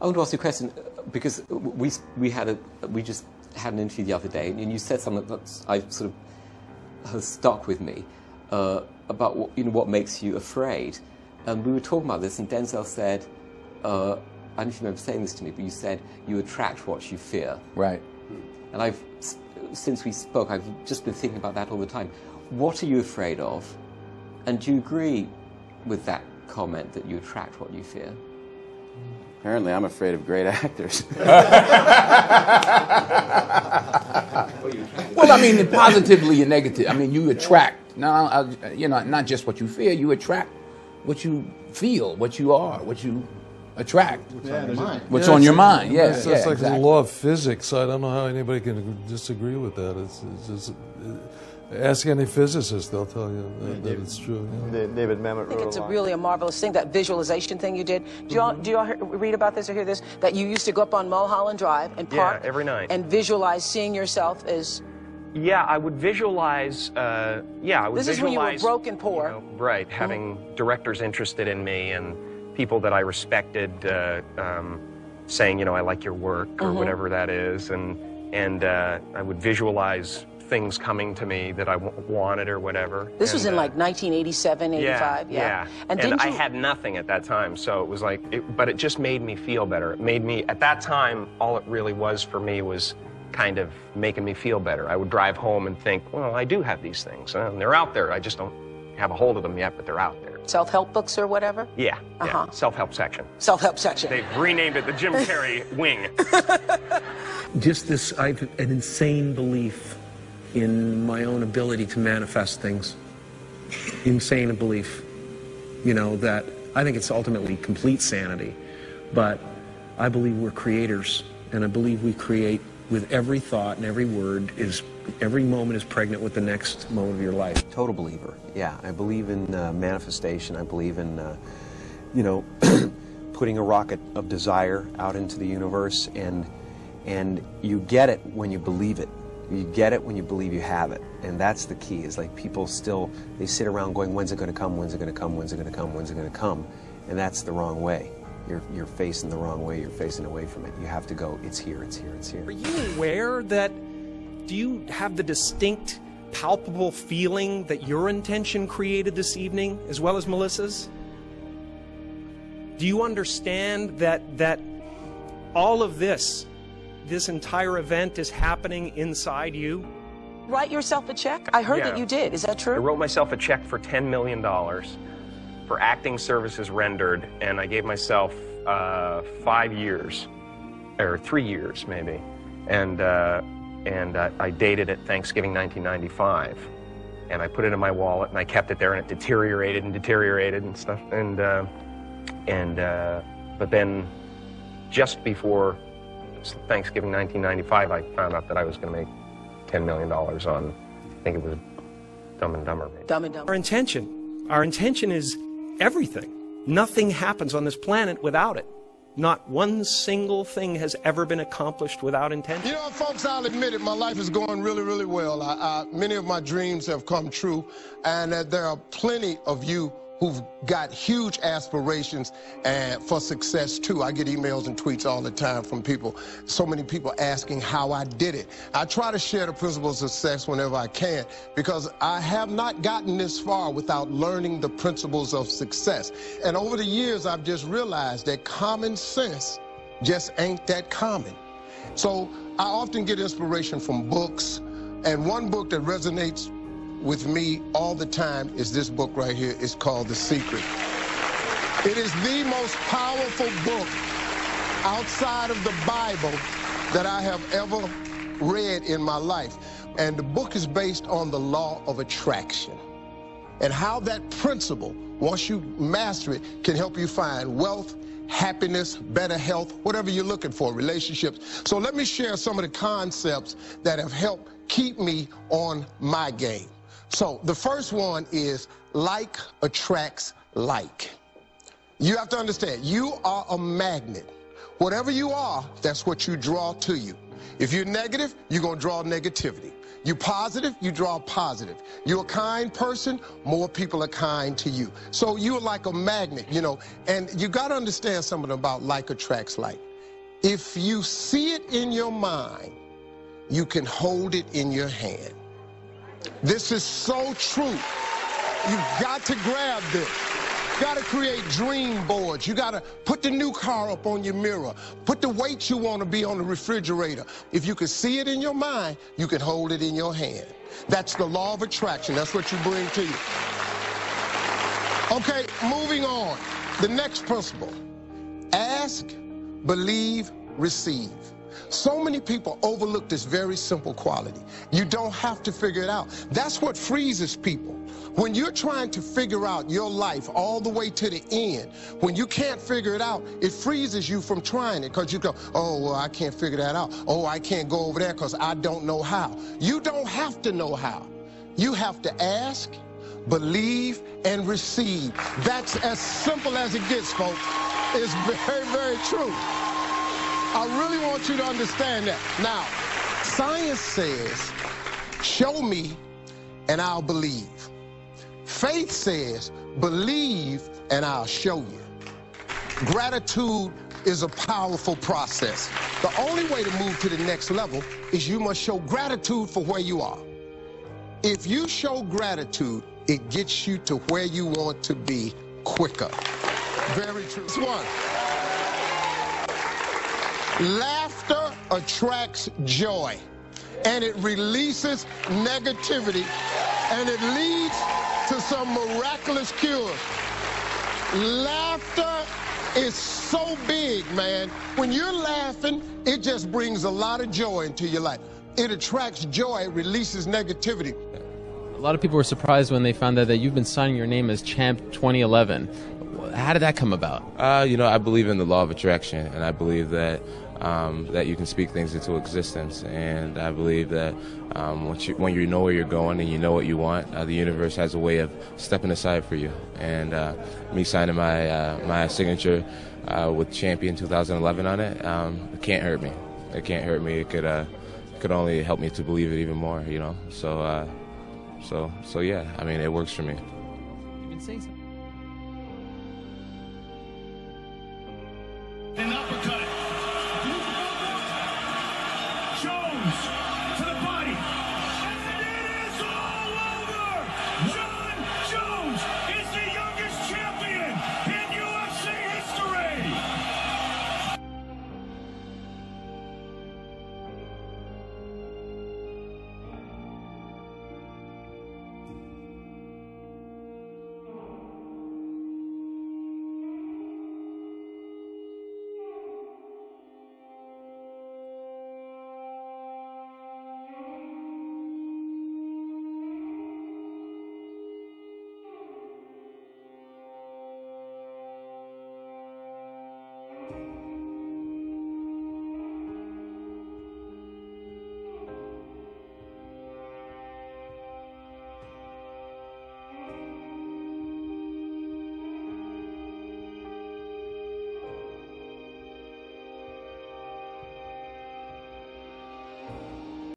I want to ask you a question, because we just had an interview the other day, and you said something that has stuck with me about what makes you afraid. And we were talking about this, and Denzel said, I don't know if you remember saying this to me, but you said you attract what you fear. Right. And since we spoke, I've just been thinking about that all the time. What are you afraid of? And do you agree with that comment that you attract what you fear? Apparently, I'm afraid of great actors. Well, I mean, positively and negative. I mean, you attract. Now, not just what you fear. You attract what you feel, what you are, what you attract. What's on your mind? Yeah, it's like exactly. The law of physics. I don't know how anybody can disagree with that. It's just ask any physicist; they'll tell you that it's true. David Mamet wrote I think it's really a marvelous thing, that visualization thing you did. Do y'all read about this or hear this? That you used to go up on Mulholland Drive and park every night and visualize seeing yourself as. Yeah, I would visualize. This is when you were broke and poor. Right, having directors interested in me and people that I respected saying, I like your work or whatever that is, and I would visualize things coming to me that I wanted or whatever. This was in like 1987, 85, yeah. And I had nothing at that time, so it was like, but it just made me feel better. It made me, at that time, all it really was for me was kind of making me feel better. I would drive home and think, well, I do have these things, and they're out there. I just don't have a hold of them yet, but they're out there. Self-help books or whatever? Yeah, self-help section. Self-help section. They've renamed it the Jim Carrey wing. I have an insane belief in my own ability to manifest things. Insane belief. That I think it's ultimately complete sanity. But I believe we're creators, and I believe we create with every thought and every word. Every moment is pregnant with the next moment of your life. Total believer. Yeah, I believe in manifestation. I believe in, putting a rocket of desire out into the universe, and you get it when you believe it. You get it when you believe you have it, and that's the key. Is like people still, they sit around going, when's it going to come? When's it going to come? When's it going to come? When's it going to come? And that's the wrong way. You're facing the wrong way. You're facing away from it. You have to go, it's here, it's here, it's here. Are you aware that, do you have the distinct, palpable feeling that your intention created this evening, as well as Melissa's? Do you understand that all of this entire event is happening inside you? Write yourself a check? I heard that you did. Is that true? I wrote myself a check for $10 million for acting services rendered, and I gave myself 5 years, or 3 years maybe, and I dated it Thanksgiving 1995, and I put it in my wallet, and I kept it there, and it deteriorated and stuff, but then just before Thanksgiving 1995, I found out that I was going to make $10 million on, I think it was Dumb and Dumber. Maybe. Dumb and Dumber. Our intention is everything. Nothing happens on this planet without it. Not one single thing has ever been accomplished without intention. Folks, I'll admit it, my life is going really, really well. Many of my dreams have come true, and there are plenty of you who've got huge aspirations for success too. I get emails and tweets all the time from people, so many people asking how I did it. I try to share the principles of success whenever I can, because I have not gotten this far without learning the principles of success. And over the years, I've just realized that common sense just ain't that common. So I often get inspiration from books, and one book that resonates with me all the time is this book right here. It's called The Secret. It is the most powerful book outside of the Bible that I have ever read in my life. And the book is based on the law of attraction and how that principle, once you master it, can help you find wealth, happiness, better health, whatever you're looking for, relationships. So let me share some of the concepts that have helped keep me on my game. So the first one is like attracts like. You have to understand, you are a magnet. Whatever you are, that's what you draw to you. If you're negative, you're going to draw negativity. You're positive, you draw positive. You're a kind person, more people are kind to you. So you're like a magnet, and you got to understand something about like attracts like. If you see it in your mind, you can hold it in your hand. This is so true. You've got to grab this. You got to create dream boards. You got to put the new car up on your mirror. Put the weight you want to be on the refrigerator. If you can see it in your mind, you can hold it in your hand. That's the law of attraction. That's what you bring to you. Okay, moving on. The next principle. Ask, believe, receive. So many people overlook this very simple quality. You don't have to figure it out. That's what freezes people. When you're trying to figure out your life all the way to the end, when you can't figure it out, it freezes you from trying it because you go, oh, well, I can't figure that out. Oh, I can't go over there because I don't know how. You don't have to know how. You have to ask, believe, and receive. That's as simple as it gets, folks. It's very, very true. I really want you to understand that. Now, science says, show me and I'll believe. Faith says, believe and I'll show you. Gratitude is a powerful process. The only way to move to the next level is you must show gratitude for where you are. If you show gratitude, it gets you to where you want to be quicker. Very true. This one. Laughter attracts joy, and it releases negativity, and it leads to some miraculous cures. Laughter is so big, man. When you're laughing, it just brings a lot of joy into your life. It attracts joy, it releases negativity. A lot of people were surprised when they found out that you've been signing your name as Champ 2011. How did that come about? You know, I believe in the law of attraction, and I believe that that you can speak things into existence. And I believe that when you know where you're going and you know what you want, the universe has a way of stepping aside for you. And me signing my signature with Champion 2011 on it, it can't hurt me. It can't hurt me. It could only help me to believe it even more. You know, so yeah. I mean, it works for me. You've been saying something.